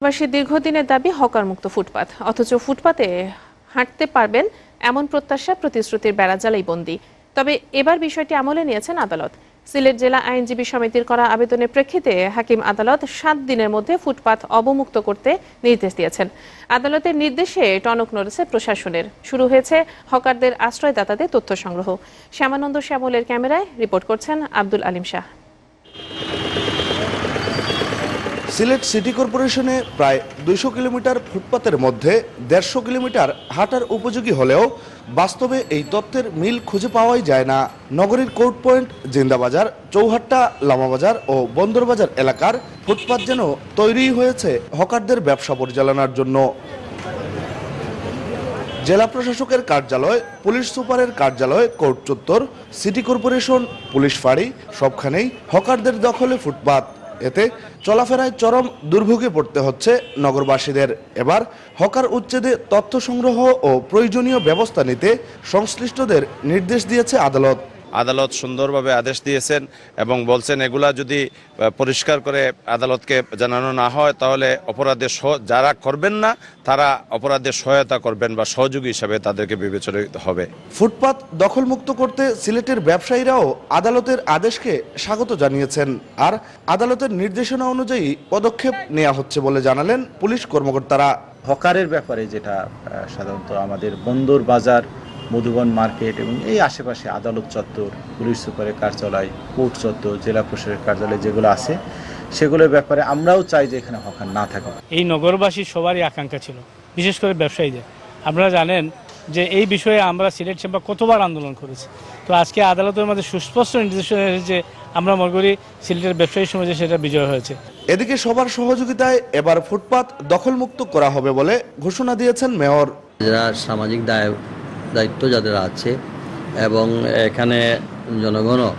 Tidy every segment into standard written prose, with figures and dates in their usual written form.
বাসী দীর্ঘদিনের দাবি হকার মুক্ত ফুটপাত, অথচ ফুটপাতে হাঁটতে পারবেন এমন প্রত্যাশা প্রতিশ্রুতির বেড়াজালেই বন্দী। তবে এবার বিষয়টি আমলে নিয়েছেন আদালত। সিলেট জেলা আইনজীবী সমিতির করা আবেদনের প্রেক্ষিতে হাকিম আদালত 7 দিনের মধ্যে ফুটপাত অবমুক্ত করতে নির্দেশ দিয়েছেন। আদালতের নির্দেশে টনক নড়েছে প্রশাসনের। শুরু হয়েছে হকারদের আশ্রয়দাতাদের তথ্য সংগ্রহ। শ্যামানন্দ শ্যামলের ক্যামেরায় রিপোর্ট করছেন আব্দুল আলিম শাহ। সিলেট সিটি কর্পোরেশনে প্রায় 200 কিলোমিটার ফুটপাতের মধ্যে 150 কিলোমিটার হাঁটার উপযোগী হলেও বাস্তবে এই তথ্যের মিল খুঁজে পাওয়াই যায় না। নগরীর কোর্ট পয়েন্ট, জিন্দাবাজার, চৌহাট্টা, লামাবাজার ও বন্দরবাজার এলাকার ফুটপাত যেন তৈরি হয়েছে হকারদের ব্যবসা পরিচালনার জন্য। জেলা প্রশাসকের কার্যালয়, পুলিশ সুপারের কার্যালয়, কোর্ট চত্বর, সিটি কর্পোরেশন, পুলিশ ফাঁড়ি সবখানেই হকারদের দখলে ফুটপাত। এতে চলাফেরায় চরম দুর্ভোগে পড়তে হচ্ছে নগরবাসীদের। এবার হকার উচ্ছেদে তথ্য সংগ্রহ ও প্রয়োজনীয় ব্যবস্থা নিতে সংশ্লিষ্টদের নির্দেশ দিয়েছে আদালত। আদালত সুন্দরভাবে আদেশ দিয়েছেন এবং বলছেন এগুলা যদি পরিষ্কার করে আদালতকে জানানো না হয় তাহলে অপরাধের যারা করবেন না তারা অপরাধের সহায়তা করবেন বা সহযোগী হিসাবে তাদেরকে বিবেচিত হবে। ফুটপাত দখলমুক্ত করতে সিলেটের ব্যবসায়ীরাও আদালতের আদেশকে স্বাগত জানিয়েছেন। আর আদালতের নির্দেশনা অনুযায়ী পদক্ষেপ নেওয়া হচ্ছে বলে জানালেন পুলিশ কর্মকর্তারা। হকারের ব্যাপারে যেটা সাধারণত আমাদের বন্দর বাজার, মধুবন মার্কেট এবং এই আশেপাশে আদালত চত্বর, পুলিশ সুপারের কার্যালয়, কোর্ট চত্বর, জেলা প্রশাসকের কার্যালয় যেগুলো আছে সেগুলোর ব্যাপারে আমরাও চাই যে এখানে হকার না থাকে। এই নগরবাসীর সবারই আকাঙ্ক্ষা ছিল, বিশেষ করে ব্যবসায়ীদের। আপনারা জানেন যে এই বিষয়ে আমরা সিলেট চেম্বার কতবার আন্দোলন করেছি। তো আজকে আদালতের মধ্যে সুস্পষ্ট নির্দেশনা এসেছে, আমরা মনে করি সিলেটের ব্যবসায়ী সমাজে সেটা বিজয় হয়েছে। এদিকে সবার সহযোগিতায় এবার ফুটপাত দখলমুক্ত করা হবে বলে ঘোষণা দিয়েছেন মেয়র। যারা সামাজিক দায়িত্ব যাদের আছে এবং এখানে জনগণও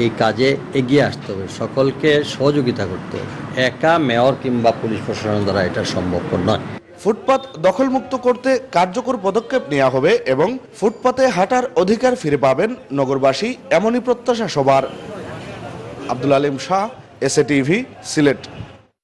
এই কাজে এগিয়ে আসতে হবে, সকলকে সহযোগিতা করতে হবে। একা মেয়র কিংবা পুলিশ প্রশাসন দ্বারা এটা সম্ভবপর নয়। ফুটপাত দখলমুক্ত করতে কার্যকর পদক্ষেপ নেওয়া হবে এবং ফুটপাতে হাঁটার অধিকার ফিরে পাবেন নগরবাসী, এমনই প্রত্যাশা সবার। Abdul Alim Shah, SA TV, Sylhet.